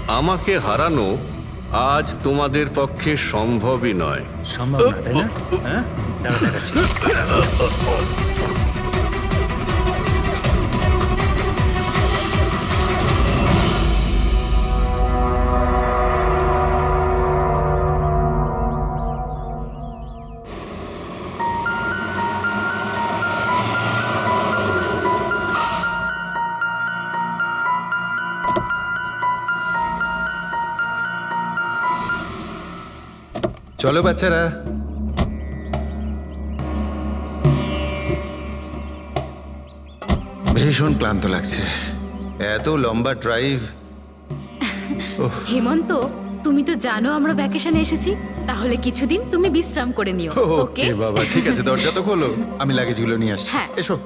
আমাকে হারানো আজ তোমাদের পক্ষে সম্ভবই নয়। সম্ভব না, তাই না? হ্যাঁ, দাঁড়া দেখাচ্ছি। চলো বাচ্চারা, ভীষণ ক্লান্ত লাগছে, এত লম্বা ড্রাইভ। হেমন্ত, তুমি তো জানো আমরা ভ্যাকেশনে এসেছি, তাহলে কিছুদিন তুমি বিশ্রাম করে নিও। ওকে ওকে বাবা, ঠিক আছে, দরজা তো খোলো, আমি লাগেজগুলো নিয়ে আসছি। হ্যাঁ। এসো।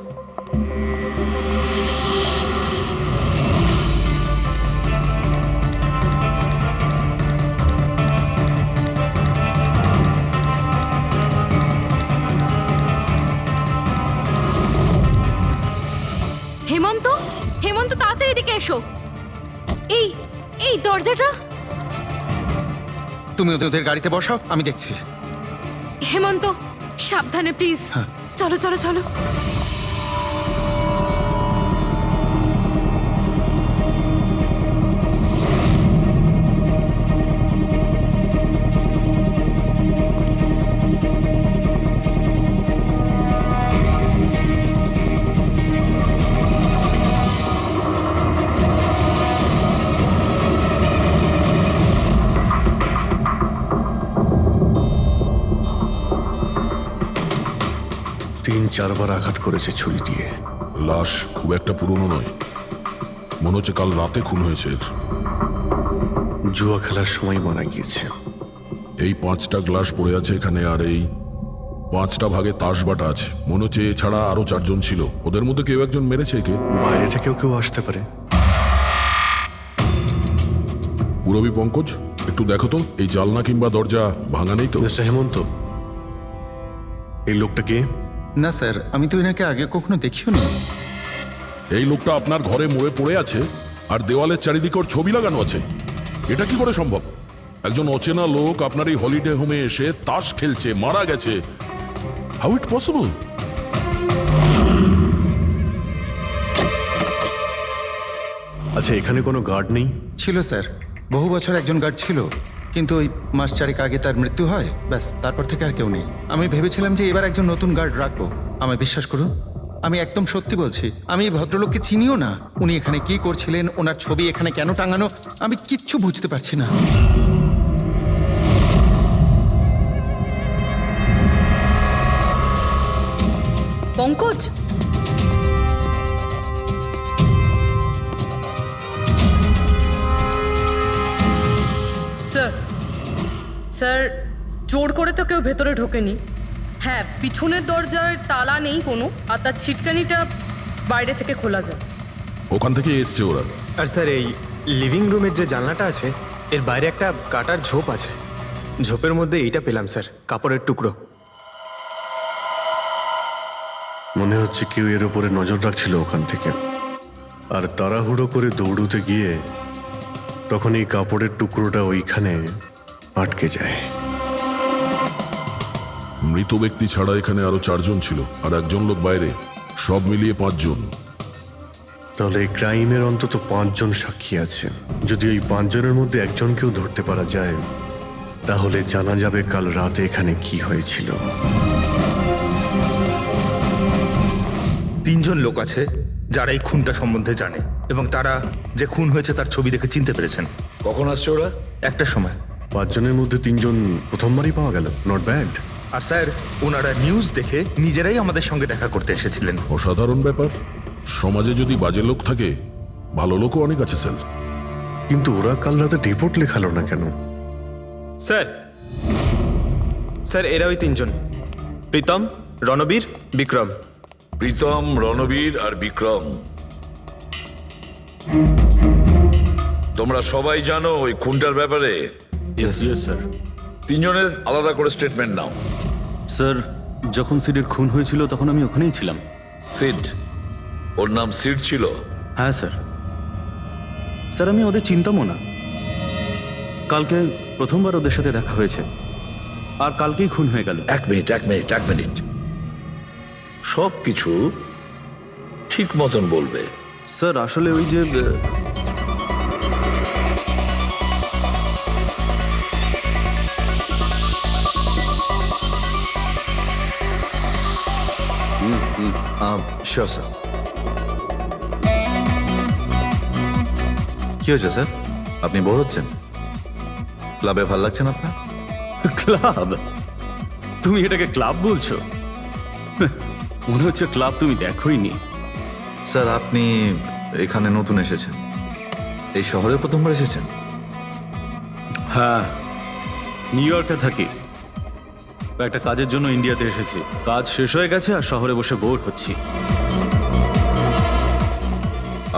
হেমন্ত, হেমন্ত তাড়াতাড়ি এদিকে এসো। এই এই দরজাটা। তুমি ওদের গাড়িতে বসাও, আমি দেখছি। হেমন্ত সাবধানে প্লিজ। হ্যাঁ। চলো চলো চলো। তিন চারবার আঘাত করেছে ছুরি দিয়ে। লাশ খুব একটা পুরনো নয়, মনে হচ্ছে কাল রাতে খুন হয়েছে এর। জুয়া খেলার সময় মারা গিয়েছে। এই 5টা গ্লাস পড়ে আছে এখানে, আর এই 5টা ভাগে তাস বাটা আছে। মনে হচ্ছে এছাড়া আরো 4 জন ছিল, ওদের মধ্যে কেউ একজন মেরেছে একে। বাইরে থেকেও কেউ আসতে পারে। পুরবী পঙ্কজ, একটু দেখো তো এই জালনা কিংবা দরজা ভাঙা নেই তো? মিস্টার হেমন্ত, এই লোকটা কে? না স্যার, আমি তো এনাকে আগে কখনো দেখিও নি। এই লোকটা আপনার ঘরে মরে পড়ে আছে, আর দেওয়ালের চারিদিকে ওর ছবি লাগানো আছে। এটা কি করে সম্ভব? একজন অচেনা লোক আপনার এই হলিডে হোমে এসে তাস খেলছে, মারা গেছে। How it possible? আচ্ছা, এখানে কোনো গার্ড নেই? ছিল স্যার, বহু বছর একজন গার্ড ছিল, কিন্তু ওই মাস চারেক আগে তার মৃত্যু হয়, ব্যাস তারপর থেকে আর কেউ নেই। আমি ভেবেছিলাম যে এবার একজন নতুন গার্ড রাখবো। আমায় বিশ্বাস করুন, আমি একদম সত্যি বলছি, আমি এই ভদ্রলোককে চিনিও না। উনি এখানে কি করছিলেন, ওনার ছবি এখানে কেন টাঙানো, আমি কিচ্ছু বুঝতে পারছি না। পঙ্কজ, স্যার স্যার জোর করে তো কেউ ভেতরে ঢোকেনি। হ্যাঁ, পিছনের দরজায় তালা নেই কোনো, আর তার ছিটকানিটা বাইরে থেকে খোলা যায়। ওখান থেকে এসছে ওরা। আর স্যার, এই লিভিং রুমের যে জানলাটা আছে, এর বাইরে একটা কাটার ঝোপ আছে। ঝোপের মধ্যে এইটা পেলাম স্যার, কাপড়ের টুকরো। মনে হচ্ছে কেউ এর উপরে নজর রাখছিল ওখান থেকে, আর তাড়াহুড়ো করে দৌড়ুতে গিয়ে তখন এই কাপড়ের টুকরোটা ওইখানে আটকে যায়। মৃত ব্যক্তি ছাড়া এখানে আরো 4 জন ছিল, আর একজন লোক বাইরে, সব মিলিয়ে 5 জন। তাহলে এই ক্রাইমের অন্তত 5 জন সাক্ষী আছে। যদি এই 5 জনের মধ্যে একজনকেও ধরতে পারা যায়, তাহলে জানা যাবে কাল রাতে এখানে কি হয়েছিল। 3 জন লোক আছে যারা এই খুনটা সম্বন্ধে জানে, এবং তারা যে খুন হয়েছে তার ছবি দেখে চিনতে পেরেছেন। কখন আসছে ওরা? একটা সময়। 5 জনের মধ্যে 3 জন প্রথমবারই পাওয়া গেল, নট ব্যাড। আর স্যার, ওনারা নিউজ দেখে নিজেরাই আমাদের সঙ্গে দেখা করতে এসেছিলেন। অসাধারণ ব্যাপার। সমাজে যদি বাজে লোক থাকে, ভালো লোকও অনেক আছে স্যার। কিন্তু ওরা কাল রাতে রিপোর্ট লেখালো না কেন? স্যার স্যার এরা ওই 3 জন, প্রীতম, রণবীর, বিক্রম। প্রীতম, রণবীর আর বিক্রম। তোমরা সবাই জানো ওই খুনটার ব্যাপারে? Yes sir. 3 জনের আলাদা করে স্টেটমেন্ট নাও। স্যার, যখন সিডের খুন হয়েছিল তখন আমি ওখানেই ছিলাম। সিড? ওর নাম সিড ছিল? হ্যাঁ স্যার। স্যার, আমি ওদের চিনতামও না। কালকে প্রথমবার ওদের সাথে দেখা হয়েছে আর কালকেই খুন হয়ে গেল। এক মিনিট সব কিছু ঠিক মতন বলবে। স্যার আসলে ওই যে শিওর স্যার। কি হয়েছে স্যার? আপনি বোর হচ্ছেন? ক্লাবে ভালো লাগছে না আপনার? ক্লাব? তুমি এটাকে ক্লাব বলছো? মনে হচ্ছে ক্লাব তুমি দেখোইনি। স্যার আপনি এখানে নতুন এসেছেন, এই শহরে প্রথমবার এসেছেন? হ্যাঁ, নিউ ইয়র্কে থাকি, একটা কাজের জন্য ইন্ডিয়াতে এসেছি। কাজ শেষ হয়ে গেছে আর শহরে বসে বোর হচ্ছি।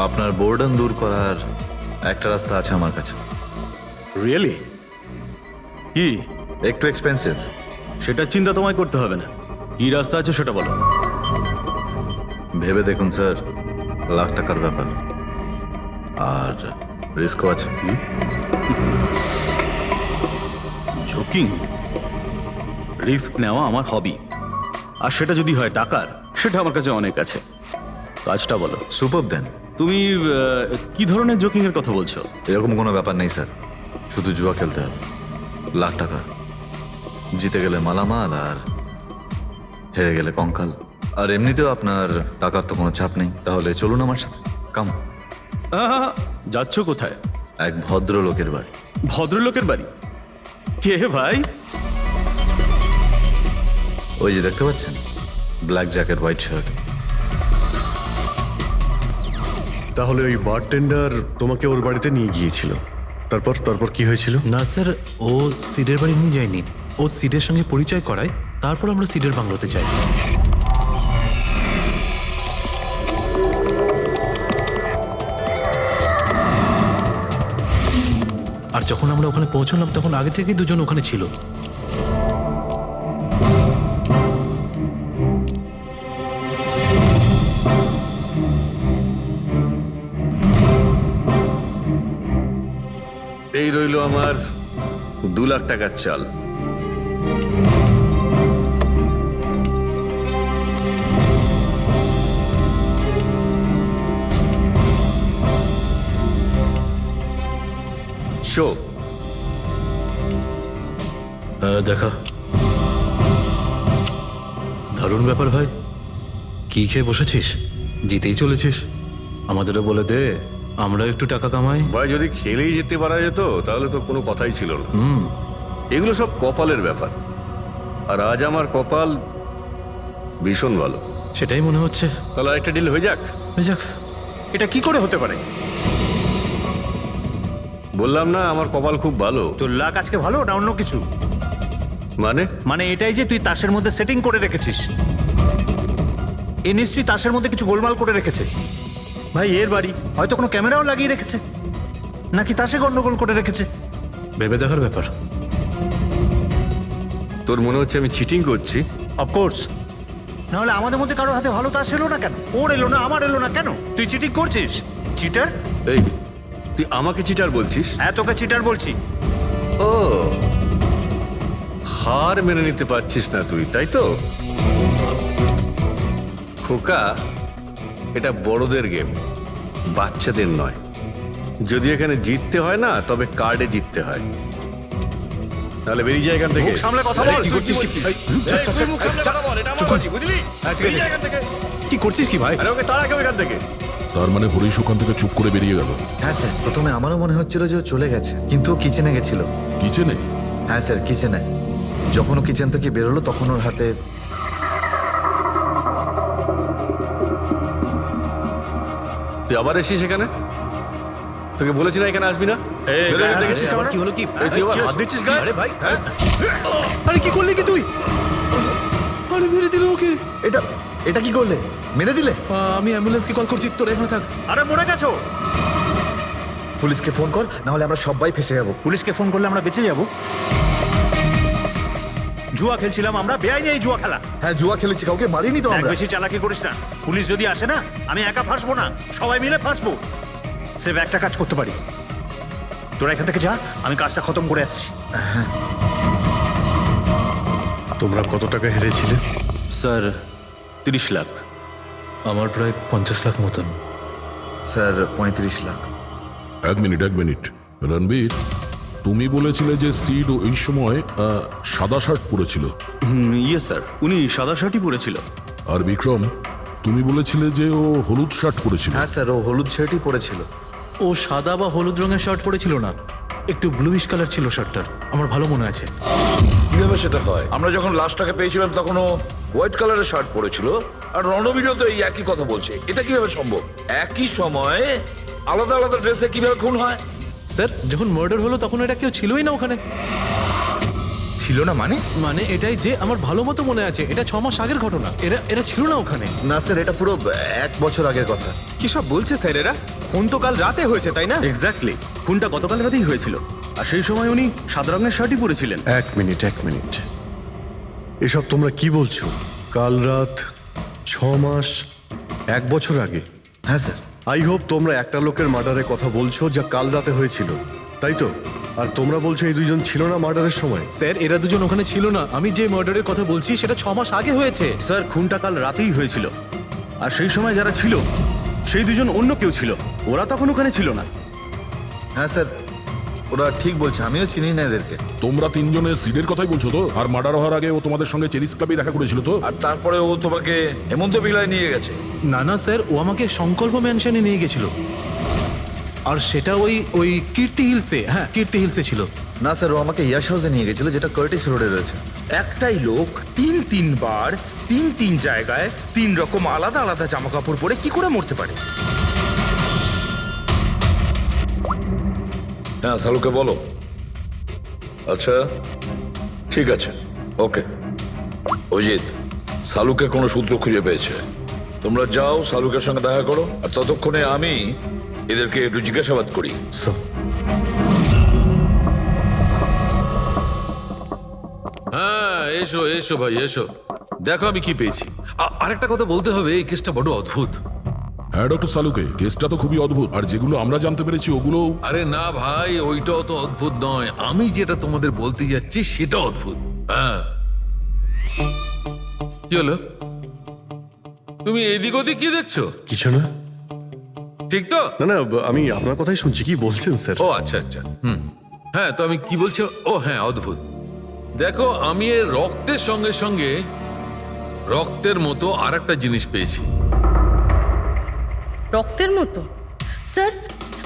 আপনার বোর্ডন দূর করার একটা রাস্তা আছে আমার কাছে। রিয়েলি? কি? একটু এক্সপেন্সিভ। সেটা চিন্তা তোমায় করতে হবে না। কি রাস্তা আছে সেটা বলো। ভেবে দেখুন স্যার, লাখ টাকার ব্যাপার আর রিস্কও আছে। ঝুঁকি, রিস্ক নেওয়া আমার হবি, আর সেটা যদি হয় টাকার, সেটা আমার কাছে অনেক আছে। কাজটা বলো। সুপার দেন। তুমি কি ধরনের জোকিং এর কথা বলছো? এরকম কোনো ব্যাপার নেই স্যার, শুধু জুয়া খেলতে হবে। লাখ টাকা, জিতে গেলে মালামাল আর হেরে গেলে কঙ্কাল। আর এমনিতেও আপনার টাকার তো কোনো চাপ নেই। তাহলে চলুন আমার সাথে, কাম। যাচ্ছ কোথায়? এক ভদ্রলোকের বাড়ি। ভদ্রলোকের বাড়ি? কে ভাই? ওই যে দেখতে পাচ্ছেন, ব্ল্যাক জ্যাকেট হোয়াইট শার্ট। তাহলে ওই বারটেন্ডার তোমাকে ওর বাড়িতে নিয়ে গিয়েছিল, তারপর কি হয়েছিল? না স্যার, ও সিডের বাড়ি নিয়ে যায়নি, ও সিডের সঙ্গে পরিচয় করায়, তারপর আমরা সিডের বাংলোতে যাই। আর যখন আমরা ওখানে পৌঁছলাম তখন আগে থেকেই দুজন ওখানে ছিল। এই রইল আমার 2 লাখ টাকার চাল। শো দেখা, দারুণ ব্যাপার ভাই। কি খেয়ে বসেছিস? জিতেই চলেছিস। আমাদেরও বলে দে, আমরা একটু টাকা কামাই। ভাই, যদি খেলেই যেতে পারা যেত তাহলে তো কোনো কথাই ছিল না। এগুলো সব কপালের ব্যাপার, আর আজ আমার কপাল ভীষণ ভালো। সেটাই মনে হচ্ছে। তাহলে আরেকটা ডিল হয়ে যাক। হয়ে যাক। এটা কি করে হতে পারে? বললাম না আমার কপাল খুব ভালো। তোর লাক আজকে ভালো না অন্য কিছু? মানে এটাই যে তুই তাসের মধ্যে সেটিং করে রেখেছিস। এ নিশ্চয়ই তাসের মধ্যে কিছু গোলমাল করে রেখেছে। ভাই, এর বাড়ি হয়তো কোনো ক্যামেরাও লাগিয়ে রেখেছে, নাকি তাসে গন্ডগোল করে রেখেছে। ভেবে দেখার ব্যাপার। তোর মনে হচ্ছে আমি চিটিং করছি? অফকোর্স, নাহলে আমাদের মধ্যে কারো হাতে ভালো তাস এলো না কেন? ওর এলো না, আমার এলো না কেন? তুই চিটিং করছিস, চিটার। এই, তুই আমাকে চিটার বলছিস? হ্যাঁ, তোকে চিটার বলছি। ও, হার মেনে নিতে পারছিস না তুই, তাই তো? খোকা, এটা বড়দের গেম, বাচ্চাদের নয়। যদি এখানে জিততে হয় না, তবে কার্ডে জিততে হয়। তাহলে বেরিয়ে যায় এখান থেকে। মুখ সামলে কথা বল। কি করছিস? তুই মুখ সামলে কথা বল, এটা আমার বাড়ি, বুঝলি? বেরিয়ে যা এখান থেকে। কি করছিস কি ভাই? আরে ওকে তাড়া কেউ এখান থেকে। তার মানে হরিশ ওখান থেকে চুপ করে বেরিয়ে গেল? হ্যাঁ স্যার, প্রথমে আমারও মনে হচ্ছিল যে ও চলে গেছে, কিন্তু ও কিচেনে গেছিল। কিচেনে? হ্যাঁ স্যার, কিচেনে। যখন ও কিচেন থেকে বেরোলো তখন ওর হাতে তুই আবার এসিস এখানে? তোকে বলেছি না এখানে আসবি না? বেরো এখান থেকে। কি হলো কি? এই, তুই আবার হাত দিচ্ছিস গায়ে? আরে ভাই, হ্যাঁ? আরে কি করলি কি তুই? আরে মেরে দিল ওকে। এটা কি করলে? মেরে দিলে? আমি অ্যাম্বুলেন্সকে কল করছি, তোরা এখানে থাক। আরে মরে গেছো? পুলিশকে ফোন কর, না হলে আমরা সবাই ফেসে যাবো। পুলিশকে ফোন করলে আমরা বেঁচে যাব? জুয়া খেলছিলাম আমরা, বেআইনি এই জুয়া খেলা। হ্যাঁ, জুয়া খেলেছি, কাউকে মারিনি তো আমরা। বেশি চালাকি করিস না। পুলিশ যদি আসে না, আমি একা ফাঁসবো না, সবাই মিলে ফাঁসবো। সেভ একটা কাজ করতে পারি, তোরা এখান থেকে যা, আমি কাজটা খতম করে আসছি। তোমরা কত টাকা হেরেছিলে? স্যার 30 লাখ। আমার প্রায় 50 লাখ মতন। স্যার 35 লাখ। এক মিনিট রণবীর, তুমি বলেছিলে যে সিড ওই সময় সাদা শার্ট পরেছিল, ইয়ে স্যার, উনি সাদা শার্টই পরেছিল। আর বিক্রম, তুমি বলেছিলে যে ও হলুদ শার্ট পরেছিল। হ্যাঁ স্যার, ও হলুদ শার্টই পরেছিল। ও সাদা বা হলুদ রঙের শার্ট পরেছিল না, একটু ব্লুইশ কালার ছিল শার্টটার, আমার ভালো মনে আছে। কিভাবে সেটা হয়? আমরা যখন লাশটাকে পেয়েছিলাম তখন ও হোয়াইট কালারের শার্ট পরেছিল, আর রণবীরও তো এই একই কথা বলছে। এটা কিভাবে সম্ভব? একই সময়ে আলাদা আলাদা ড্রেসে কিভাবে খুন হয়? স্যার, যখন মার্ডার হলো তখন এটা কেউ ছিলই না ওখানে। ছিল না মানে? মানে এটাই যে আমার ভালো মতো মনে আছে, এটা 6 মাস আগের ঘটনা। এরা ছিল না ওখানে। না স্যার, এটা পুরো 1 বছর আগের কথা। কি সব বলছে স্যার এরা? খুন তো কাল রাতে হয়েছে, তাই না? এক্স্যাক্টলি, খুনটা গতকাল রাতেই হয়েছিল। আর সেই সময় উনি সাদা রঙের শার্টই পরেছিলেন। এক মিনিট, এসব তোমরা কি বলছো? কাল রাত, 6 মাস, 1 বছর আগে? হ্যাঁ স্যার। আই হোপ তোমরা একটা লোকের মার্ডারের কথা বলছো যা কাল রাতে হয়েছিল, তাই তো? আর তোমরা বলছো এই দুইজন ছিল না মার্ডারের সময়? স্যার, এরা দুজন ওখানে ছিল না। আমি যে মার্ডারের কথা বলছি সেটা 6 মাস আগে হয়েছে। স্যার, খুনটা কাল রাতেই হয়েছিল। আর সেই সময় যারা ছিল সেই দুজন অন্য কেউ ছিল, ওরা তখন ওখানে ছিল না। হ্যাঁ স্যার, ওরা ঠিক বলছে, আমিও চিনি না এদেরকে। তোমরা তিনজনের সিডের কথাই বলছো তো? আর মার্ডার হওয়ার আগে ও তোমাদের সঙ্গে চেরিস ক্লাবে দেখা করেছিল তো? আর তারপরে ও তোমাকে হেমন্ত বিলায় নিয়ে গেছে। না স্যার, ও আমাকে সংকল্প ম্যানশনে নিয়ে গেছিল। আর সেটা ওই কীর্তি হিলসে, হ্যাঁ কীর্তি হিলসে ছিল। না স্যার, ও আমাকে ইয়াশ হাউসে নিয়ে গেছিল, যেটা কার্টিস রোডে রয়েছে। একটাই লোক তিনবার 3 জায়গায় 3 রকম আলাদা আলাদা জামা কাপড় পরে কি করে মরতে পারে? হ্যাঁ, সালুকে বলো। আচ্ছা, ঠিক আছে, ওকে। অজিত, সালুকে কোনো সূত্র খুঁজে পেয়েছে। তোমরা যাও, সালুকের সঙ্গে দেখা করো, আর ততক্ষণে আমি এদেরকে একটু জিজ্ঞাসাবাদ করি। হ্যাঁ, এসো ভাই, এসো। দেখো আমি কি পেয়েছি। আরেকটা কথা বলতে হবে, এই কেসটা বড় অদ্ভুত। হ্যাঁ ডক্টর সালুকে, কেসটা তো খুবই অদ্ভুত, আর যেগুলো আমরা জানতে পেরেছি ওগুলো। আরে না ভাই, ওইটাও তো অদ্ভুত নয়, আমি যেটা তোমাদের বলতে যাচ্ছি সেটা অদ্ভুত। হ্যাঁ, কি হলো? তুমি এদিক ওদিক কি দেখছো? কিছু না। ঠিক তো? না, আমি আপনার কথাই শুনছি। কি বলছেন স্যার? ও আচ্ছা, হ্যাঁ, তো আমি কি বলছি? ও হ্যাঁ, অদ্ভুত। দেখো, আমি এর রক্তের সঙ্গে সঙ্গে রক্তের মতো আর একটা জিনিস পেয়েছি। রক্তের মতো?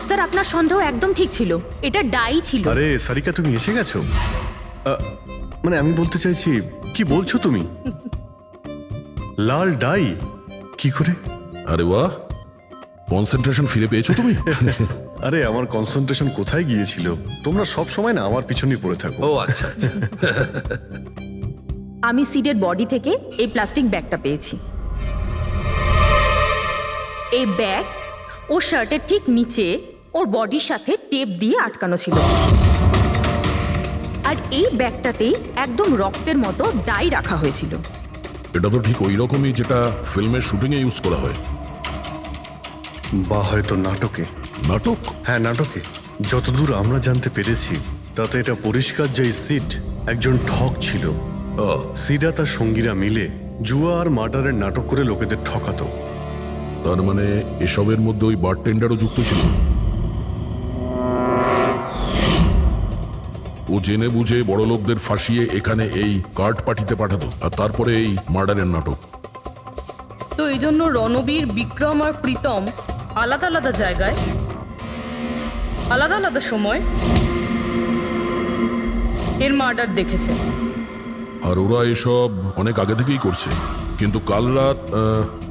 স্যার আপনার সন্দেহ একদম ঠিক ছিল, এটা ডাই ছিল। আরে সারিকা, তুমি এসে গেছো? মানে আমি বলতে চাইছি, কি বলছো তুমি? লাল ডাই? কি করে? আরে বাহ, কনসেন্ট্রেশন ফিরে পেয়েছো তুমি? আরে আমার কনসেন্ট্রেশন কোথায় গিয়েছিল? তোমরা সব সময় না আমার পিছনেই পড়ে থাকো। ও আচ্ছা। আমি সিডের বডি থেকে এই প্লাস্টিক ব্যাগটা পেয়েছি। এই ব্যাগ ওর শার্টের ঠিক নিচে ওর বডির সাথে টেপ দিয়ে আটকানো ছিল। আর এই ব্যাগটাতেই একদম রক্তের মতো ডাই রাখা হয়েছিল। এটা তো ঠিক ওই রকমই যেটা ফিল্মের শুটিং এ ইউজ করা হয়। বা হয়তো নাটকে। নাটক? হ্যাঁ, নাটকে। যতদূর আমরা জানতে পেরেছি তাতে এটা পরিষ্কার যে সিড একজন ঠক ছিল। সিডা তার সঙ্গীরা মিলে জুয়া আর মার্ডারের নাটক করে লোকেদের ঠকাতো। তার মানে এসবের মধ্যে ওই বারটেন্ডারও যুক্ত ছিল। ও জেনে বুঝে বড় লোকদের ফাঁসিয়ে এখানে এই কার্ড পাঠিতে পাঠাতো, আর তারপরে এই মার্ডারের নাটক। তো এই জন্য রণবীর, বিক্রম আর প্রীতম আলাদা আলাদা জায়গায় আলাদা আলাদা সময় এর মার্ডার দেখেছে। আর ওরা এসব অনেক আগে থেকেই করছে, কিন্তু কাল রাত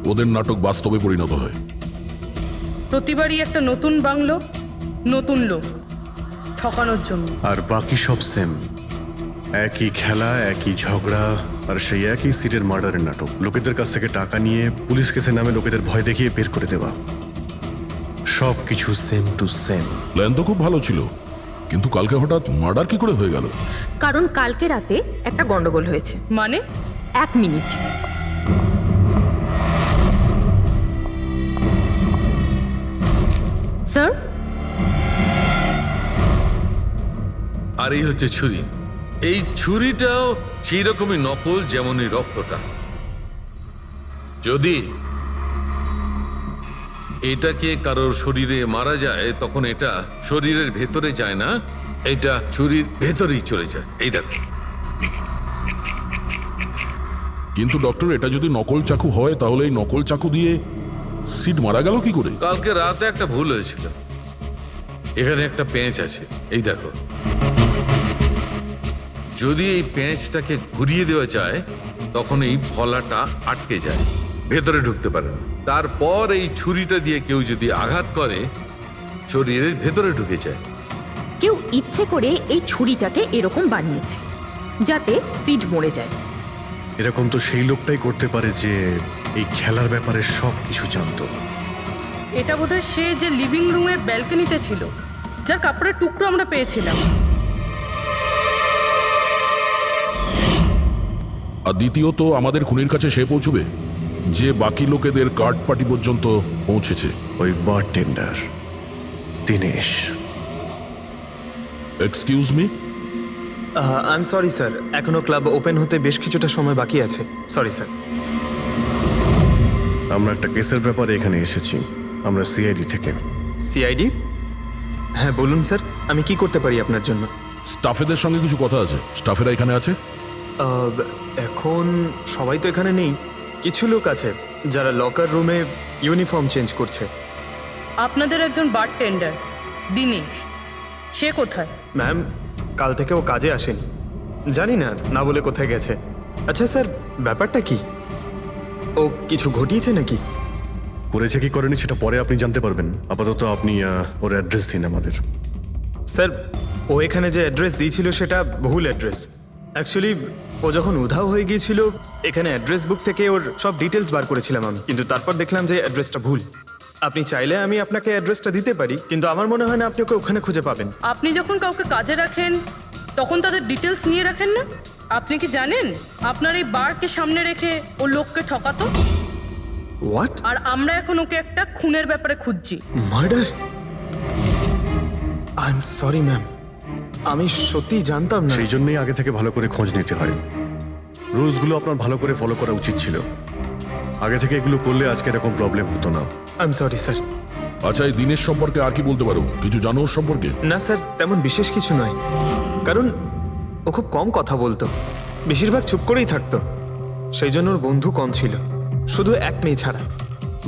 ওদের নাটক বাস্তবে পরিণত হয়। প্রতিবারই একটা নতুন বাংলো, নতুন লোক ঠকানোর জন্য। আর বাকি সব সেম, একই খেলা, একই ঝগড়া, আর সেই একই সিটের মার্ডারের নাটক। লোকেদের কাছ থেকে টাকা নিয়ে পুলিশ কেসের নামে লোকেদের ভয় দেখিয়ে বের করে দেওয়া। সব কিছু সেম টু সেম। প্ল্যান তো খুব ভালো ছিল, কিন্তু কালকে হঠাৎ মার্ডার কি করে হয়ে গেল? কারণ কালকে রাতে একটা গন্ডগোল হয়েছে। মানে? 1 মিনিট। স্যার, আর এই হচ্ছে ছুরি। এই ছুরিটাও সেই রকমই নকল যেমনই রক্তটা। যদি এটাকে কারোর শরীরে মারা যায় তখন এটা শরীরের ভেতরে যায় না, এটা ছুরির ভেতরেই চলে যায়। এই দেখো। কিন্তু ডক্টর, এটা যদি নকল চাকু হয় তাহলে এই নকল চাকু দিয়ে সিড মারা গেল কি করে? কালকে রাতে একটা ভুল হয়েছিল। এখানে একটা পেঁচ আছে, এই দেখো। যদি এই পেঁচটাকে ঘুরিয়ে দেওয়া যায় তখন এই ফলাটা আটকে যায়, ভেতরে ঢুকতে পারে না। তারপর এই ছুরিটা দিয়ে কেউ যদি আঘাত করে শরীরের ভেতরে ঢুকে যায়। কেউ ইচ্ছে করে এই ছুরিটাকে এরকম বানিয়েছে যাতে সিড মরে যায়। এরকম তো সেই লোকটাই করতে পারে যে এই খেলার ব্যাপারে সব কিছু জানতো। এটা বোধহয় সে যে লিভিং রুমের ব্যালকনিতে ছিল, যার কাপড়ের টুকরো আমরা পেয়েছিলাম। আর দ্বিতীয়ত, আমাদের খুনির কাছে সে পৌঁছবে যে বাকি লোকেদের কার্ড পার্টি পর্যন্ত পৌঁছেছে। ওই bartender Dinesh. Excuse me? I am sorry sir, এখনো ক্লাব ওপেন হতে বেশ কিছুটা সময় বাকি আছে। Sorry sir. আমরা একটা কেসের ব্যাপারে এখানে এসেছি। আমরা সিআইডি থেকে। সিআইডি? হ্যাঁ বলুন স্যার, আমি কি করতে পারি আপনার জন্য? স্টাফেদের সঙ্গে কিছু কথা আছে। স্টাফেরা এখানে আছে? এখন সবাই তো এখানে নেই, কিছু লোক আছে যারা লকার রুমে ইউনিফর্ম চেঞ্জ করছে। আপনাদের একজন বারটেন্ডার দিনেশ, সে কোথায়? ম্যাম, কাল থেকে ও কাজে আসেনি, জানি না না বলে কোথায় গেছে। আচ্ছা স্যার, ব্যাপারটা কি? ও কিছু ঘটিয়েছে নাকি? করেছে কি করেনি সেটা পরে আপনি জানতে পারবেন। আপাতত আপনি ওর অ্যাড্রেস দিন আমাদের। স্যার, ও এখানে যে অ্যাড্রেস দিয়েছিল সেটা ভুল অ্যাড্রেস। অ্যাকচুয়ালি ও যখন উধাও হয়ে গিয়েছিল এখানে অ্যাড্রেস বুক থেকে ওর সব ডিটেলস বার করেছিলাম আমি, কিন্তু তারপর দেখলাম যে অ্যাড্রেসটা ভুল। আপনি চাইলে আমি আপনাকে অ্যাড্রেসটা দিতে পারি, কিন্তু আমার মনে হয় না আপনি ওকে ওখানে খুঁজে পাবেন। আপনি যখন কাউকে কাজে রাখেন তখন তাদের ডিটেলস নিয়ে রাখেন না? আপনি কি জানেন আপনার এই বারকে সামনে রেখে ও লোককে ঠকাতো? হোয়াট? আর আমরা এখন ওকে একটা খুনের ব্যাপারে খুঁজছি। Murder? I am sorry ma'am, আমি সত্যি জানতাম না। সেই জন্যই আগে থেকে ভালো করে খোঁজ নিতে হয়। রুলসগুলো আপনার ভালো করে ফলো করা উচিত ছিল। আগে থেকে এগুলো করলে আজকে এরকম প্রবলেম হতো না। I am sorry sir. আচ্ছা, এই দিনের সম্পর্কে আর কি বলতে পারো? কিছু জানো ওর সম্পর্কে? না স্যার, তেমন বিশেষ কিছু নয়, কারণ ও খুব কম কথা বলতো, বেশিরভাগ চুপ করেই থাকতো। সেই জন্য ওর বন্ধু কম ছিল, শুধু এক মেয়ে ছাড়া,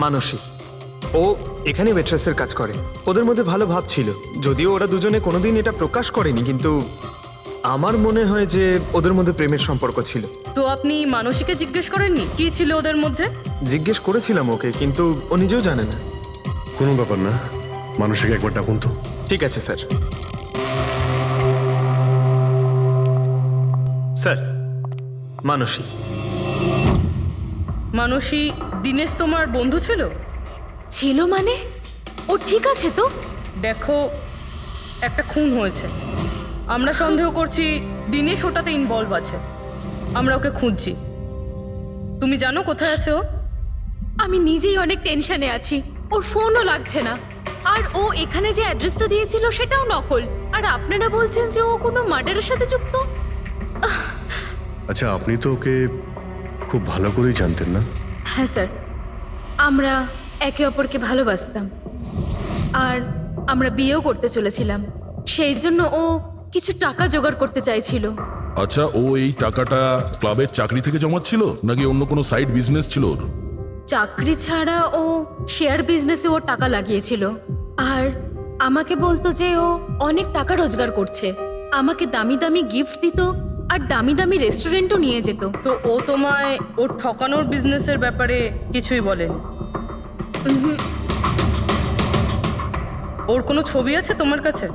মানসী। ও এখানে ওয়েট্রেসের কাজ করে। ওদের মধ্যে ভালো ভাব ছিল, যদিও ওরা দুজনে কোনোদিন এটা প্রকাশ করেনি, কিন্তু আমার মনে হয় যে ওদের মধ্যে প্রেমের সম্পর্ক ছিল। তো আপনি মানসীকে জিজ্ঞেস করেননি কি ছিল ওদের মধ্যে? জিজ্ঞেস করেছিলাম ওকে, কিন্তু ও নিজেও জানে না। কোনো ব্যাপার না, মানুষকে একবার ডাকুন তো। ঠিক আছে স্যার। স্যার, মানসী। মানসী, দিনেশ তোমার বন্ধু ছিল? ছিল মানে? ও ঠিক আছে তো? দেখো, একটা খুন হয়েছে, আমরা সন্দেহ করছি দিনেশ ওটাতে ইনভলভ আছে। আমরা ওকে খুঁজছি। তুমি জানো কোথায় আছে ও? আমি নিজেই অনেক টেনশনে আছি, ওর ফোনও লাগছে না। আর ও এখানে যে অ্যাড্রেসটা দিয়েছিল সেটাও নকল। আর আপনারা বলছেন যে ও কোনো মার্ডারের সাথে যুক্ত? আচ্ছা, আপনি তো ওকে খুব ভালো করেই জানতেন না? হ্যাঁ স্যার, আমরা একে অপরকে ভালোবাসতাম আর আমরা বিয়েও করতে চলেছিলাম। সেই জন্য ও কিছু টাকা জোগাড় করতে চাইছিল। আচ্ছা, ও এই টাকাটা ক্লাবের চাকরি থেকে জমাচ্ছিল নাকি অন্য কোনো সাইড বিজনেস ছিল ওর? চাকরি ছাড়া ও শেয়ার বিজনেসে ও টাকা লাগিয়েছিল। আর আমাকে বলতো যে ও অনেক টাকা রোজগার করছে, আমাকে দামি দামি গিফট দিত আর দামি দামি রেস্টুরেন্টও নিয়ে যেত। তো ও তোমায় ওর ঠকানোর বিজনেসের ব্যাপারে কিছুই বলেনি? ওর কোনো ছবি আছে তোমার কাছে?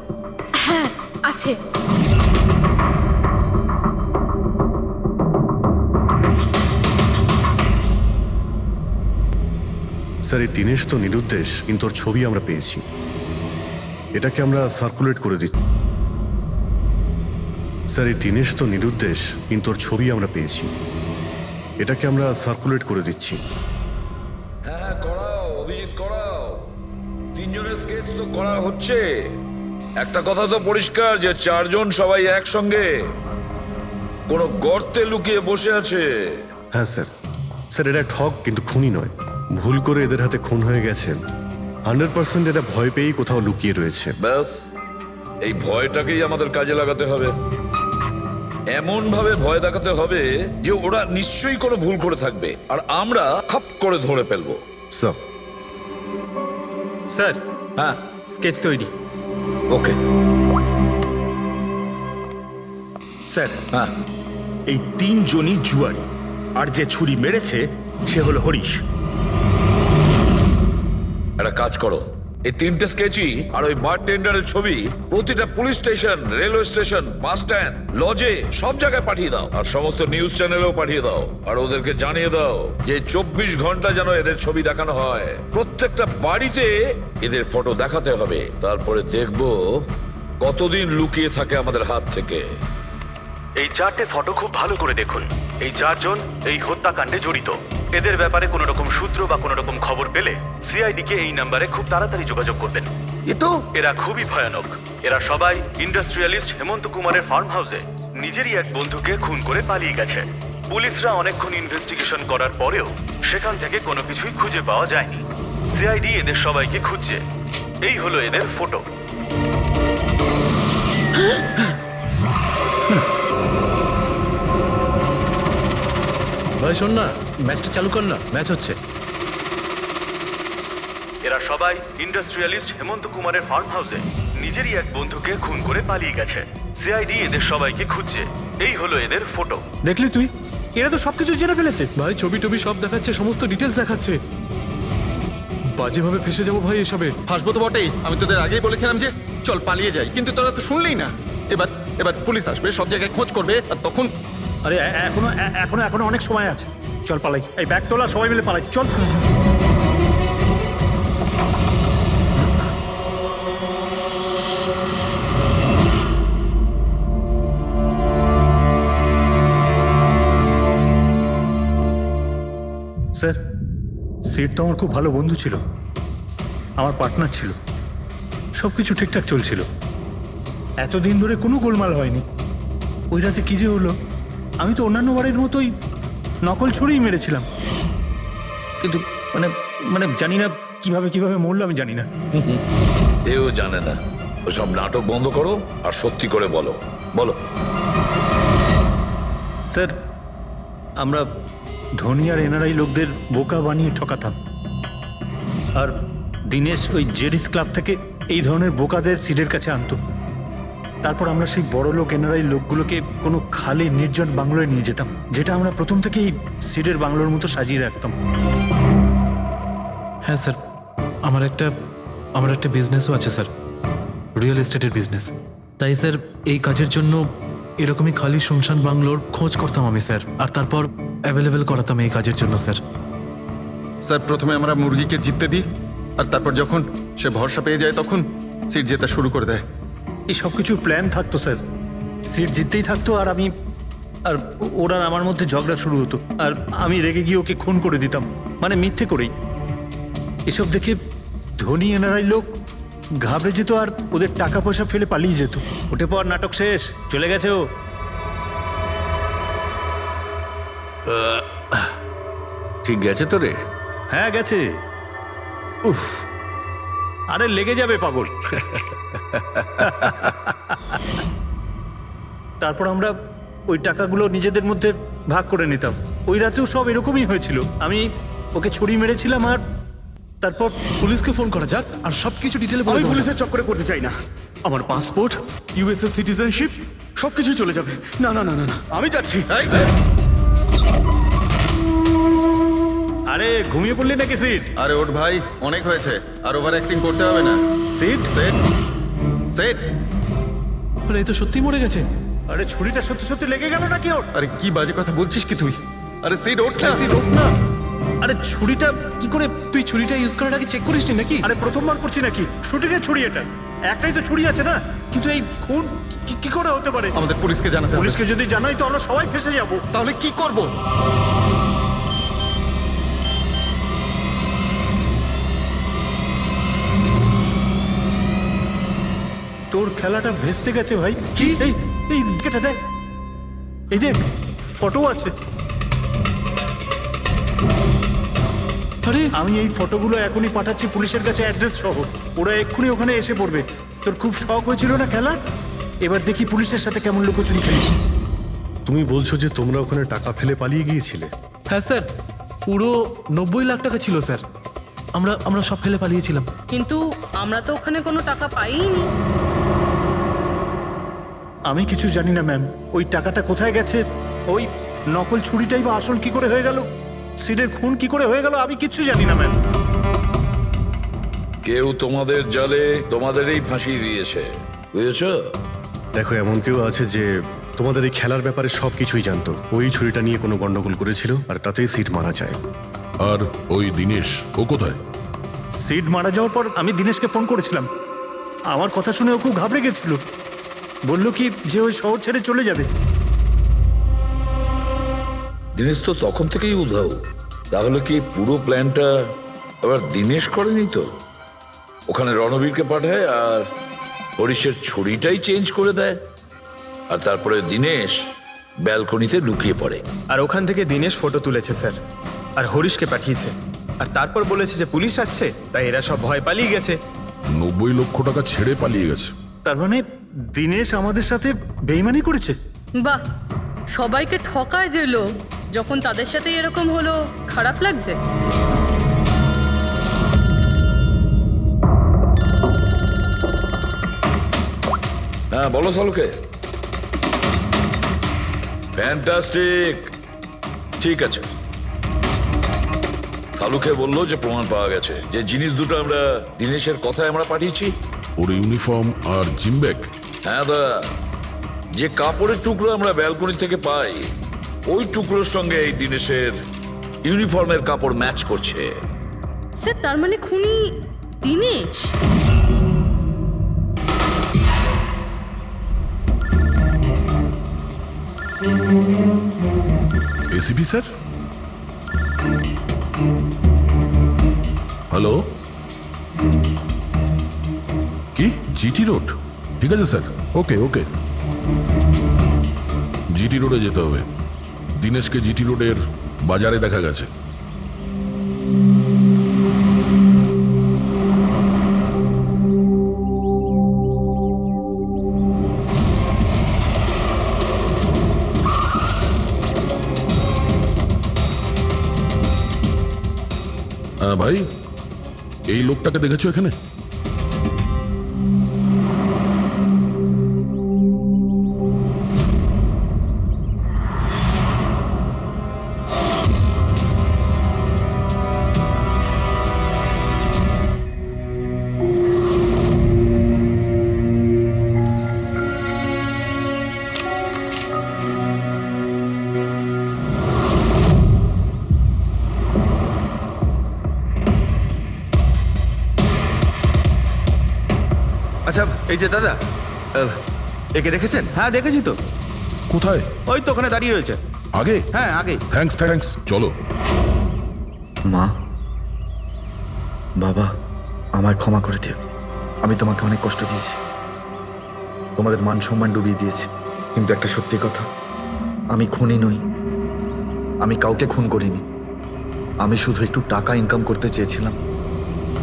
হ্যাঁ আছে। স্যার, এই দিনেশ তো নিরুদ্দেশ, কিন্তু ওর ছবি আমরা পেয়েছি। এটাকে আমরা সার্কুলেট করে দিচ্ছি। স্যার, এই দিনেশ তো নিরুদ্দেশ, কিন্তু ওর ছবি আমরা পেয়েছি। এটাকে আমরা সার্কুলেট করে দিচ্ছি। হ্যাঁ, করাও অভিজিৎ, করাও। তিনজনের স্কেচ তো করা হচ্ছে। একটা কথা তো পরিষ্কার যে চারজন সবাই একসঙ্গে কোনো গর্তে লুকিয়ে বসে আছে। হ্যাঁ স্যার, স্যার এটা ঠক কিন্তু খুনি নয়। ভুল করে এদের হাতে খুন হয়ে গেছেন। 100% এটা ভয় পেয়েই কোথাও লুকিয়ে রয়েছে। ব্যাস, এই ভয়টাকেই আমাদের কাজে লাগাতে হবে। এমন ভাবে ভয় দেখাতে হবে যে ওরা নিশ্চয়ই কোনো ভুল করে থাকবে আর আমরা খপ করে ধরে ফেলবো। স্যার, স্যার, হ্যাঁ স্কেচ তৈরি। ওকে স্যার, হ্যাঁ, এই তিনজনই জুয়ারি, আর যে ছুরি মেরেছে সে হলো হরিশ। একটা কাজ করো, এই তিনটে স্কেচই আর ওই বার টেন্ডারের ছবি প্রতিটা police station, railway station, bus stand, লজে সব জায়গায় পাঠিয়ে দাও আর সমস্ত নিউজ চ্যানেলেও পাঠিয়ে দাও আর ওদেরকে জানিয়ে দাও যে 24 ঘন্টা যেন এদের ছবি দেখানো হয়। প্রত্যেকটা বাড়িতে এদের ফটো দেখাতে হবে। তারপরে দেখবো কতদিন লুকিয়ে থাকে আমাদের হাত থেকে। এই 4টে ফটো খুব ভালো করে দেখুন। এই 4জন এই হত্যাকাণ্ডে জড়িত। এদের ব্যাপারে কোনো রকম সূত্র বা কোনো রকম খবর পেলে সিআইডি কে এই নাম্বারে খুব তাড়াতাড়ি যোগাযোগ করবেন। এরা খুবই ভয়ানক। এরা সবাই ইন্ডাস্ট্রিয়ালিস্ট হেমন্ত কুমারের ফার্ম হাউসে নিজেরই এক বন্ধুকে খুন করে পালিয়ে গেছে। পুলিশরা অনেকক্ষণ ইনভেস্টিগেশন করার পরেও সেখান থেকে কোনো কিছুই খুঁজে পাওয়া যায়নি। সিআইডি এদের সবাইকে খুঁজছে। এই হলো এদের ফটো। ভাই শোন না, ম্যাচটা চালু কর না, ম্যাচ হচ্ছে। এরা সবাই ইন্ডাস্ট্রিয়ালিস্ট হেমন্ত কুমারের ফার্ম হাউসে নিজেরই এক বন্ধুকে খুন করে পালিয়ে গেছে। সিআইডি এদের সবাইকে খুঁজছে। এই হলো এদের ফটো। দেখলি তুই, এরা তো সবকিছু জেনে ফেলেছে। ভাই ছবি টবি সব দেখাচ্ছে, সমস্ত ডিটেলস দেখাচ্ছে। বাজেভাবে ফেসে যাবো ভাই এসবে। হাসবো তো বটেই। আমি তোদের আগেই বলেছিলাম যে চল পালিয়ে যাই, কিন্তু তোরা তো শুনলেই না। এবার এবার পুলিশ আসবে, সব জায়গায় খোঁজ করবে, আর তখন আরে এখনো অনেক সময় আছে। চল পালাই। এই ব্যাগ তোলা, সবাই মিলে পালাই। চল। স্যার, সিট তো আমার খুব ভালো বন্ধু ছিল, আমার পার্টনার ছিল, সব কিছু ঠিকঠাক চলছিল। এতদিন ধরে কোনো গোলমাল হয়নি। ওই রাতে কি যে হলো, আমি তো অন্যান্য বারের মতোই নকল ছুরিই মেরেছিলাম, কিন্তু মানে মানে জানি না কিভাবে মরলো, আমি জানি না। এও জানে না। ওসব নাটক বন্ধ করো আর সত্যি করে বলো। বলো। স্যার, আমরা ধনী আর এনআরআই লোকদের বোকা বানিয়ে ঠকাতাম, আর দিনেশ ওই জেডিস ক্লাব থেকে এই ধরনের বোকাদের সিডের কাছে আনতো। তারপর আমরা সেই বড় লোক এনআরআই লোকগুলোকে কোনো খালি নির্জন বাংলোয় নিয়ে যেতাম, যেটা আমরা প্রথম থেকেই সিডের বাংলোর মতো সাজিয়ে রাখতাম। হ্যাঁ স্যার, আমার একটা বিজনেসও আছে স্যার, রিয়েল এস্টেটের বিজনেস। তাই স্যার এই কাজের জন্য এরকমই খালি শুনশান বাংলোর খোঁজ করতাম আমি স্যার, আর তারপর অ্যাভেলেবেল করাতাম এই কাজের জন্য স্যার। স্যার প্রথমে আমরা মুরগিকে জিততে দিই, আর তারপর যখন সে ভরসা পেয়ে যায় তখন সিট জেতা শুরু করে দেয়। এই সব কিছুর প্ল্যান থাকতো স্যার, সিট জিততেই থাকতো, আর ওরা আমার মধ্যে ঝগড়া শুরু হতো, আর আমি রেগে গিয়ে ওকে খুন করে দিতাম, মানে মিথ্যে করেই। এসব দেখে ধনী এনআরআই লোক ঘাবড়ে যেত আর ওদের টাকা পয়সা ফেলে পালিয়ে যেত। ওঠে পর, নাটক শেষ, চলে গেছে ও। ঠিক গেছে তো রে? হ্যাঁ গেছে। উফ, আরে লেগে যাবে পাগল। তারপর আমরা ওই টাকাগুলো নিজেদের মধ্যে ভাগ করে নিতাম। ওই রাতেও সব এরকমই হয়েছিল। আমি ওকে ছুরি মেরেছিলাম, আর তারপর পুলিশকে ফোন করা যাক আর সবকিছু ডিটেলে আমি পুলিশের চক্করে করতে চাই না। আমার পাসপোর্ট, ইউএসএ সিটিজেনশিপ সবকিছুই চলে যাবে। না না না না না, আমি যাচ্ছি। আরে ঘুমিয়ে পড়লি নাকি সিট? আরে ওঠ ভাই, অনেক হয়েছে, আর ওভার অ্যাক্টিং করতে হবে না। Seat set set. আরে এই তো সত্যি মরে গেছে। আরে ছুরিটা সত্যি সত্যি লেগে গেল নাকি ওর? আরে কি বাজে কথা বলছিস কি তুই? আরে সিট ওঠ না, সিট ওঠ না। আরে ছুরিটা কি করে? তুই ছুরিটা ইউজ করার আগে চেক করিসনি নাকি? আরে প্রথমবার করছি নাকি? শুটিংয়ের ছুরি এটা, একটাই তো ছুরি আছে না, কিন্তু এই খুন কি করে হতে পারে? আমাদের পুলিশকে জানাতে হবে। পুলিশকে যদি জানাই তো আমরা সবাই ফেসে যাবো। তাহলে কি করব? তোর খেলাটা ভেস্তে গেছে ভাই। কি এই এই এটা দেখ, এই দেখ ফটো আছে। আরে আমি এই ফটোগুলো এখনই পাঠাচ্ছি পুলিশের কাছে অ্যাড্রেস সহ, ওরা এক্ষুনি ওখানে এসে পড়বে। তোর খুব শখ হয়েছিল না খেলার, এবার দেখি পুলিশের সাথে কেমন লুকোচুরি খেলিস। তুমি বলছো যে তোমরা ওখানে টাকা ফেলে পালিয়ে গিয়েছিলে? হ্যাঁ স্যার, পুরো 90 লাখ টাকা ছিল স্যার। আমরা সব ফেলে পালিয়েছিলাম। কিন্তু আমরা তো ওখানে কোনো টাকা পাইনি। আমি কিছু জানি না ম্যাম, ওই টাকাটা কোথায় গেছে, ওই নকল ছুরিটাই বা আসল কি করে হয়ে গেল, সিডের খুন কি করে হয়ে গেল, আমি কিচ্ছু জানি না ম্যাম। কেউ তোমাদের জালে তোমাদেরই ফাঁসি দিয়েছে, বুঝেছো? দেখো, এমন কেউ আছে যে তোমাদের এই খেলার ব্যাপারে সব কিছুই জানতো। ওই ছুরিটা নিয়ে কোনো গন্ডগোল করেছিল আর তাতেই সিড মারা যায়। আর ওই দিনেশ, ও কোথায়? সিড মারা যাওয়ার পর আমি দিনেশকে ফোন করেছিলাম, আমার কথা শুনে ও খুব ঘাবড়ে গেছিল, বলল কি যে ওই শহর ছেড়ে চলে যাবে। দিনেশ তো তখন থেকেই উধাও। তাহলে কি পুরো প্ল্যানটা আবার দিনেশ করেনি তো? ওখানে রণবীরকে পাঠায় আর হরিশের ছুরিটাই চেঞ্জ করে দেয়, আর তারপরে দিনেশ ব্যালকনিতে লুকিয়ে পড়ে। আর ওখান থেকে দিনেশ ফটো তুলেছে স্যার, আর হরিশকে পাঠিয়েছে, আর তারপর বলেছে যে পুলিশ আসছে, তাই এরা সব ভয় পালিয়ে গেছে। 90 লক্ষ টাকা ছেড়ে পালিয়ে গেছে। তার মানে দিনেশ আমাদের সাথে বেইমানি করেছে। বাহ, সবাইকে ঠকায় যে লোক, যখন তাদের সাথে এরকম হলো খারাপ লাগছে। হ্যাঁ বলো সালুকে। ফ্যান্টাস্টিক, ঠিক আছে। সালুকে বললো যে প্রমাণ পাওয়া গেছে, যে জিনিস দুটো আমরা দিনেশের কথায় আমরা পাঠিয়েছি, ওর ইউনিফর্ম আর জিমব্যাগ। হ্যাঁ দা, যে কাপড়ের টুকরো আমরা ব্যালকনি থেকে পাই, ওই টুকরোর সঙ্গে এই দিনেশের ইউনিফর্মের কাপড় ম্যাচ করছে। স্যার, তার মানে খুনি দিনেশ? ACP sir, hello. কি জিটি রোড? ঠিক আছে স্যার, ওকে ওকে। জিটি রোডে যেতে হবে। দিনেশকে জিটি রোডের বাজারে দেখা গেছে। ভাই, এই লোকটাকে দেখেছো এখানে? আচ্ছা, এই যে দাদা, একে দেখেছেন? হ্যাঁ দেখেছি তো। কোথায়? ওই তো ওখানে দাঁড়িয়ে রয়েছে। আগে? হ্যাঁ আগে। থ্যাঙ্কস থ্যাঙ্কস, চলো। মা, বাবা, আমায় ক্ষমা করে দিও। আমি তোমাকে অনেক কষ্ট দিয়েছি, তোমাদের মান সম্মান ডুবিয়ে দিয়েছি। কিন্তু একটা সত্যি কথা, আমি খুনি নই, আমি কাউকে খুন করিনি। আমি শুধু একটু টাকা ইনকাম করতে চেয়েছিলাম,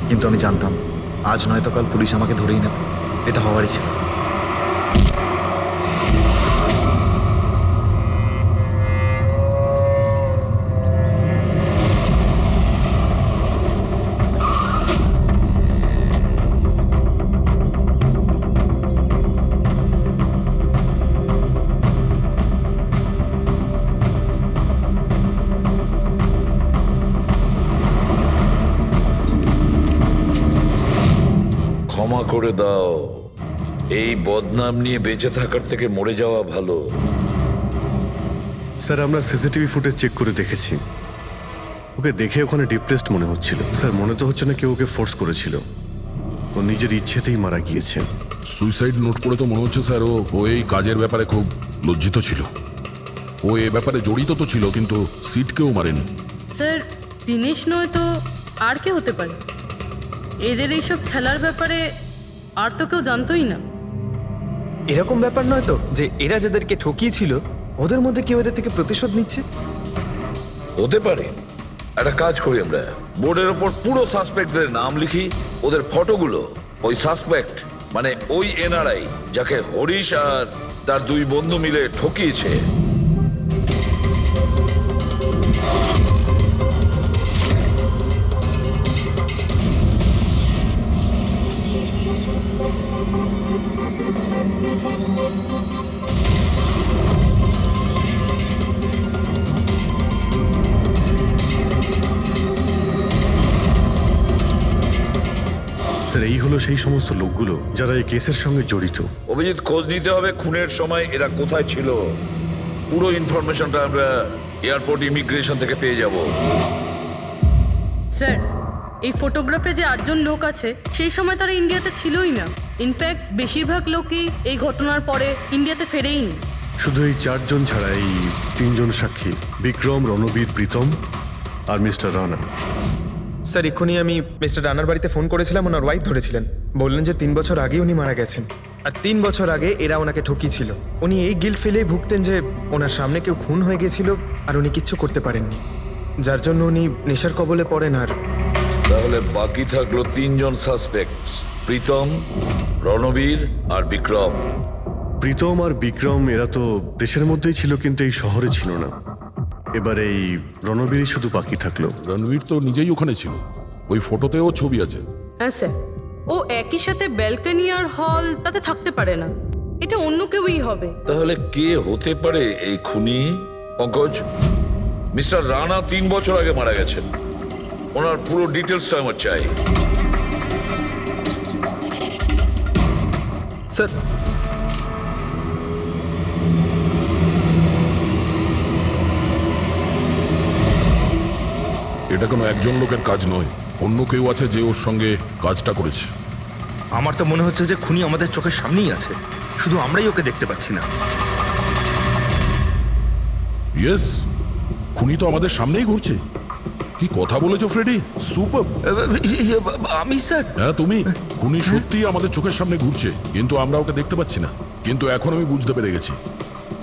কিন্তু আমি জানতাম আজ নয়তো কাল পুলিশ আমাকে ধরেই নেবে। এটা হওয়ারই ছিল। ক্ষমা করে দাও। এই বদনাম নিয়ে বেঁচে থাকার থেকে মরে যাওয়া ভালো। স্যার, আমরা সিসিটিভি ফুটেজ চেক করে দেখেছি, ওকে দেখে ওখানে ডিপ্রেসড মনে হচ্ছিল। স্যার, মনে তো হচ্ছে না কেউ ওকে ফোর্স করেছিল, ও নিজের ইচ্ছেতেই মারা গিয়েছে। সুইসাইড নোট পড়ে তো মনে হচ্ছে স্যার ও এই কাজের ব্যাপারে খুব লজ্জিত ছিল। ও এ ব্যাপারে জড়িত তো ছিল, কিন্তু সিটকেও মারেনি। স্যার, দিনেশ নয় তো আর কে হতে পারে? এদের এইসব খেলার ব্যাপারে আর তো কেউ জানতোই না। এরকম ব্যাপার নয় তো যে এরা যাদেরকে ঠকিয়েছিল ওদের মধ্যে কেউ এদের থেকে প্রতিশোধ নিচ্ছে? হতে পারে। একটা কাজ করি আমরা, বোর্ডের ওপর পুরো সাসপেক্টদের নাম লিখি, ওদের ফটোগুলো ওই সাসপেক্ট মানে ওই এনআরআই যাকে হরিশ আর তার দুই বন্ধু মিলে ঠকিয়েছে স্যার এই হলো সেই সমস্ত লোকগুলো যারা এই কেসের সঙ্গে জড়িত। অভিজিৎ, খোঁজ নিতে হবে খুনের সময় এরা কোথায় ছিল। পুরো ইনফরমেশনটা আমরা এয়ারপোর্ট ইমিগ্রেশন থেকে পেয়ে যাব। স্যার, এই ফটোগ্রাফে যে 8জন লোক আছে সেই সময় তারা ইন্ডিয়াতে ছিলই না। ইনফ্যাক্ট বেশিরভাগ লোকই এই ঘটনার পরে ইন্ডিয়াতে ফেরেইনি। শুধু এই 4 জন ছাড়া এই 3 জন সাক্ষী, বিক্রম, রণবীর, প্রীতম আর মিস্টার রানা। স্যার এক্ষুনি আমি মিস্টার রানার বাড়িতে ফোন করেছিলাম, ওনার ওয়াইফ ধরেছিলেন। বললেন যে 3 বছর আগে উনি মারা গেছেন, আর 3 বছর আগে এরা ওনাকে ঠকিয়েছিল। উনি এই গিল্ট ফেলেই ভুগতেন যে ওনার সামনে কেউ খুন হয়ে গেছিল আর উনি কিচ্ছু করতে পারেননি, যার জন্য উনি নেশার কবলে পড়েন। আর তাহলে বাকি থাকলো 3 জন সাসপেক্ট, প্রীতম, রণবীর আর বিক্রম। প্রীতম আর বিক্রম এরা তো দেশের মধ্যেই ছিল কিন্তু এই শহরে ছিল না। এবার এই রণবীরই শুধু বাকি থাকলো। রণবীর তো নিজেই ওখানে ছিল, ওই ফটোতেও ছবি আছে। হ্যাঁ স্যার, ও একই সাথে ব্যালকনি আর হল তাতে থাকতে পারে না, এটা অন্য কেউই হবে। তাহলে কে হতে পারে এই খুনি? পঙ্কজ, মিস্টার রানা 3 বছর আগে মারা গেছেন, ওনার পুরো ডিটেলসটা আমার চাই। স্যার এটা কোনো একজন লোকের কাজ নয়, অন্য কেউ আছে যে ওর সঙ্গে কাজটা করেছে। আমার তো মনে হচ্ছে যে খুনি আমাদের চোখের সামনেই আছে, শুধু আমরাই ওকে দেখতে পাচ্ছি না। ইয়েস, খুনি তো আমাদের সামনেই ঘুরছে। কি কথা বলেছো ফ্রেডি, সুপার। আমি স্যার? হ্যাঁ তুমি, খুনি সত্যিই আমাদের চোখের সামনে ঘুরছে, কিন্তু আমরা ওকে দেখতে পাচ্ছি না। কিন্তু এখন আমি বুঝতে পেরে গেছি।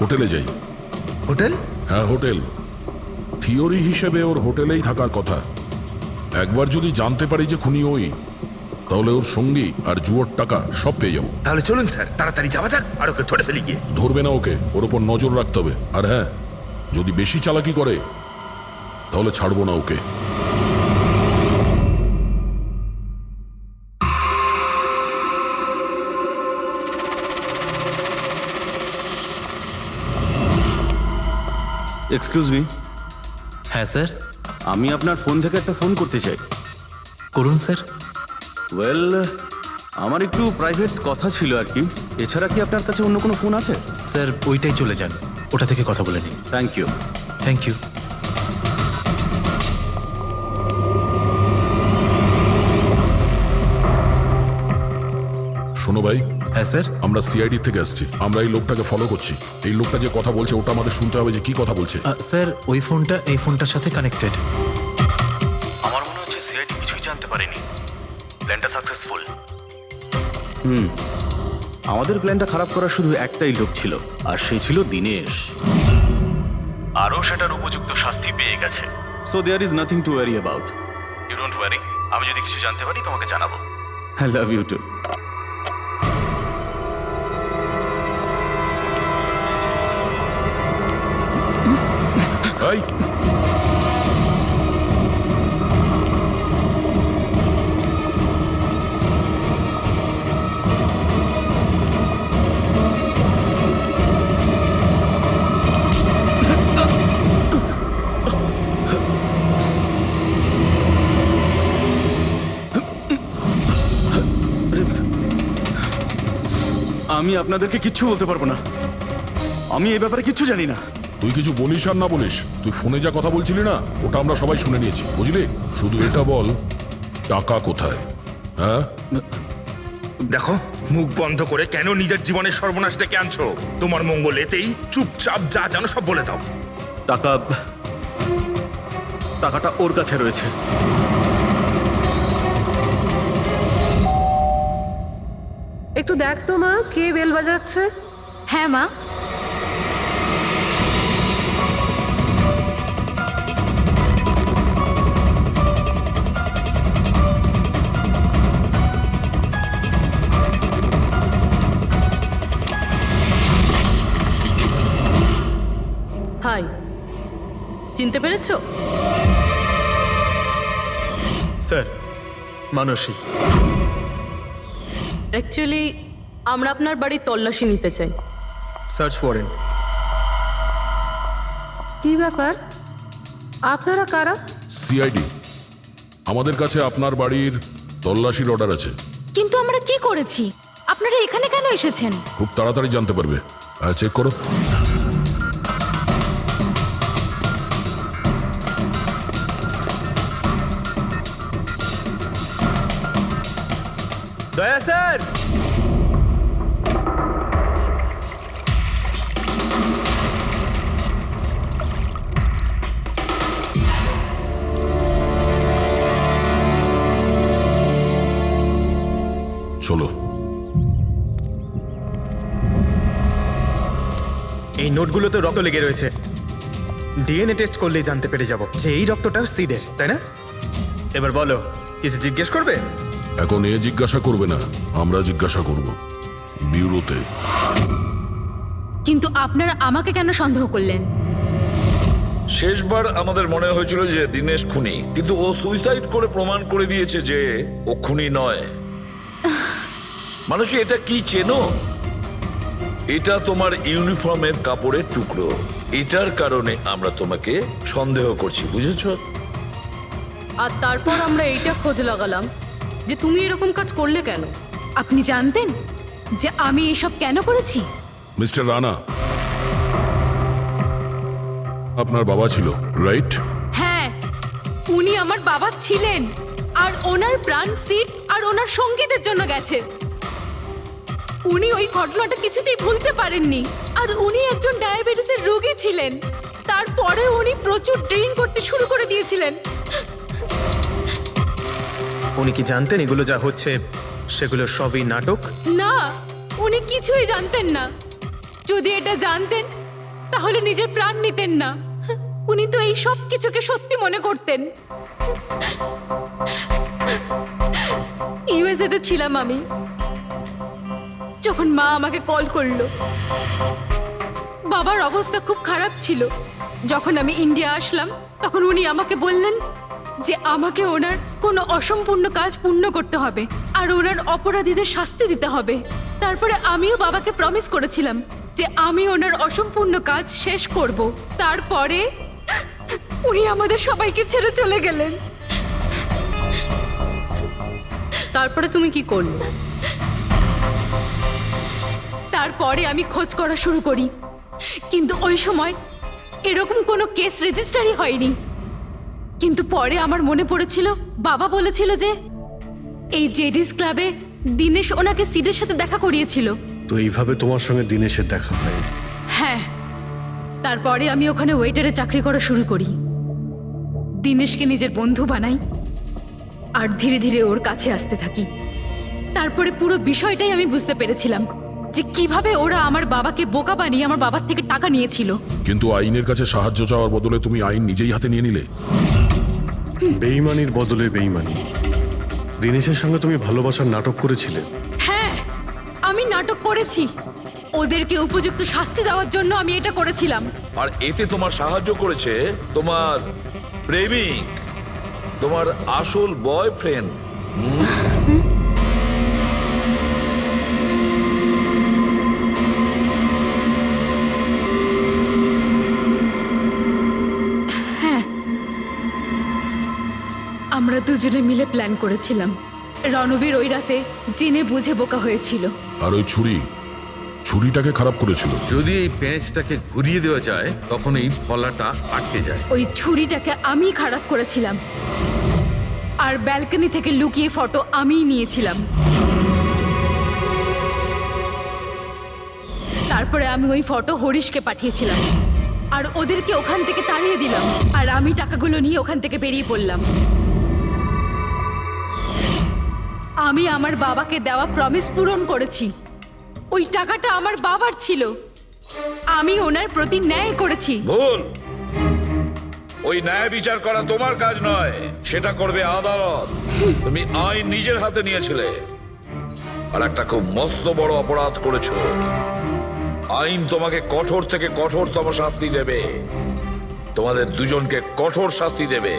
হোটেলে যাই। হোটেল? হ্যাঁ হোটেল। থিওরি হিসেবে ওর হোটেলেই থাকার কথা। একবার যদি জানতে পারি যে খুনি ওই, তাহলে ওর সঙ্গী আর জুয়োর টাকা সব পেয়ে যাবো। তাহলে চলুন স্যার, তাড়াতাড়ি যাওয়া যাক আর ওকে ধরে ফেলি গিয়ে। ধরবে না ওকে, ওর ওপর নজর রাখতে হবে। আর হ্যাঁ, যদি বেশি চালাকি করে তাহলে ছাড়বো না ওকে। Excuse me. হ্যাঁ স্যার। আমি আপনার ফোন থেকে একটা ফোন করতে চাই। করুন স্যার। ওয়েল, আমার একটু প্রাইভেট কথা ছিল আর কি। এছাড়া কি আপনার কাছে অন্য কোনো ফোন আছে? স্যার ওইটাই চলে যান, ওটা থেকে কথা বলে নিন। Thank you. Thank you. শোনো ভাই। হ্যাঁ স্যার। আমরা সিআইডি থেকে আসছি, আমরা এই লোকটাকে ফলো করছি। এই লোকটা যে কথা বলছে ওটা আমাদের শুনতে হবে যে কি কথা বলছে। স্যার ওই ফোনটা এই ফোনটার সাথে কানেক্টেড। আমার মনে হচ্ছে সিআইডি কিছুই জানতে পারেনি। প্ল্যানটা সাকসেসফুল। আমাদের প্ল্যানটা খারাপ করার শুধু একটাই লোক ছিল, আর সেই ছিল দিনেশ। আরও সেটার উপযুক্ত শাস্তি পেয়ে গেছে। So there is nothing to worry about. You don't worry. আমি যদি কিছু জানতে পারি তোমাকে জানাবো। I love you too. এই আমি আপনাদেরকে কিচ্ছু বলতে পারবো না। আমি এই ব্যাপারে কিচ্ছু জানি না। তুই কিছু বলিস আর না বলিস, তুই ফোনে যা কথা বলছিলি না ওটা আমরা সবাই শুনে নিয়েছি, বুঝলি? শুধু এটা বল, টাকা কোথায়? হ্যাঁ দেখো, মুখ বন্ধ করে কেন নিজের জীবনের সর্বনাশ ডেকে আনছো? তোমার মঙ্গল এতেই, চুপচাপ যা জানো সব বলে দাও। টাকাটা ওর কাছে রয়েছে। একটু দেখ তো মা, কে বেল বাজাচ্ছে? হ্যাঁ মা। হাই, চিনতে পেরেছো? স্যার, মানসী। অ্যাকচুয়ালি আমরা আপনার বাড়ির তল্লাশি নিতে চাই। Search warrant. কি ব্যাপার? আপনারা কারা? সিআইডি, আমাদের কাছে আপনার বাড়ির তল্লাশির অর্ডার আছে। কিন্তু আমরা কি করেছি? আপনারা এখানে কেন এসেছেন? খুব তাড়াতাড়ি জানতে পারবে। চেক করো। দয়া স্যার। চলো। এই নোটগুলোতে রক্ত লেগে রয়েছে। ডিএনএ টেস্ট করলেই জানতে পেরে যাব যে এই রক্তটা সিডের, তাই না? এবার বলো, কিছু জিজ্ঞেস করবে? এখন এ জিজ্ঞাসা করবে না, আমরা জিজ্ঞাসা করব ব্যুরোতে। কিন্তু আপনারা আমাকে কেন সন্দেহ করলেন? শেষবার আমাদের মনে হয়েছিল যে দিনেশ খুনি, কিন্তু ও সুইসাইড করে প্রমাণ করে দিয়েছে যে ও খুনি নয়। মানুষ এটা কি চেনো? এটা তোমার ইউনিফর্মের কাপড়ের টুকরো। এটার কারণে আমরা তোমাকে সন্দেহ করছি, বুঝেছো? আর তারপর আমরা এইটা খোঁজ লাগালাম যে তুমি এরকম কাজ করলে কেন। আপনি জানতেন যে আমি এসব কেন করেছি? মিস্টার রানা, আপনার বাবা ছিল, রাইট? হ্যাঁ, উনি আমার বাবা ছিলেন। আর ওনার প্রাণ সিট আর ওনার সঙ্গীতের জন্য গেছে। উনি ওই ঘটনাটা কিছুতেই ভুলতে পারেননি। আর উনি একজন ডায়াবেটিসের রোগী ছিলেন। তারপরে উনি প্রচুর ড্রিঙ্ক করতে শুরু করে দিয়েছিলেন। উনি কি জানতেন এগুলো যা হচ্ছে সেগুলো সবই নাটক? না, উনি কিছুই জানতেন না। যদি এটা জানতেন তাহলে নিজের প্রাণ নিতেন না। উনি তো এই সব কিছুকে সত্যি মনে করতেন। ইউএসএ তে ছিলাম আমি, যখন মা আমাকে কল করলো। বাবার অবস্থা খুব খারাপ ছিল। যখন আমি ইন্ডিয়া আসলাম তখন উনি আমাকে বললেন যে আমাকে ওনার কোনো অসম্পূর্ণ কাজ পূর্ণ করতে হবে আর ওনার অপরাধীদের শাস্তি দিতে হবে। তারপরে আমিও বাবাকে প্রমিস করেছিলাম যে আমি ওনার অসম্পূর্ণ কাজ শেষ করব। তারপরে উনি আমাদের সবাইকে ছেড়ে চলে গেলেন। তারপরে তুমি কি করলে? তারপরে আমি খোঁজ করা শুরু করি, কিন্তু ওই সময় এরকম কোনো কেস রেজিস্টারই হয়নি। কিন্তু পরে আমার মনে পড়েছিল বাবা বলেছিল যে এই জেডিস ক্লাবে দিনেশ ওনাকে সিডের সাথে দেখা করিয়েছিল। তো এইভাবে তোমার সঙ্গে দিনেশের দেখা হয়? হ্যাঁ, তারপরে আমি ওখানে ওয়েটারে চাকরি করা শুরু করি। দিনেশকে নিজের বন্ধু বানাই আর ধীরে ধীরে ওর কাছে আসতে থাকি। তারপরে পুরো বিষয়টাই আমি বুঝতে পেরেছিলাম যে কিভাবে ওরা আমার বাবাকে বোকা বানিয়ে আমার বাবার থেকে টাকা নিয়েছিল। কিন্তু আইনের কাছে সাহায্য চাওয়ার বদলে তুমি আইন নিজেই হাতে নিয়ে নিলে। বেইমানির বদলে বেইমানি। দিনেশের সঙ্গে তুমি ভালোবাসার নাটক করেছিলে। হ্যাঁ, আমি নাটক করেছি। ওদেরকে উপযুক্ত শাস্তি দেওয়ার জন্য আমি এটা করেছিলাম। আর এতে তোমার সাহায্য করেছে তোমার প্রেমিক, তোমার আসল বয়ফ্রেন্ড। হ্যাঁ, আমরা দুজনে মিলে প্ল্যান করেছিলাম। রণবীর ওই রাতে জেনে বুঝে বোকা হয়েছিল। আর ওই ছুরিটাকে খারাপ করেছিল। যদি এই পেঁচটাকে ঘুরিয়ে দেওয়া যায় তখন এই ফলাটা আটকে যায়। ওই ছুরিটাকে আমি খারাপ করেছিলাম আর ব্যালকনি থেকে লুকিয়ে ফটো আমিই নিয়েছিলাম। তারপরে আমি ওই ফটো হরিশকে পাঠিয়েছিলাম আর ওদেরকে ওখান থেকে তাড়িয়ে দিলাম। আর আমি টাকাগুলো নিয়ে ওখান থেকে বেরিয়ে পড়লাম। আমি আমার বাবাকে দেওয়া প্রমিস পূরণ করেছি। ওই টাকাটা আমার বাবার ছিল, আমি ওনার প্রতি ন্যায় করেছি। ভুল। ওই ন্যায় বিচার করা তোমার কাজ নয়, সেটা করবে আদালত। তুমি আইন নিজের হাতে নিয়েছিলে আর একটা খুব মস্ত বড় অপরাধ করেছো। আইন তোমাকে কঠোর থেকে কঠোরতম শাস্তি দেবে, তোমাদের দুজনকে কঠোর শাস্তি দেবে।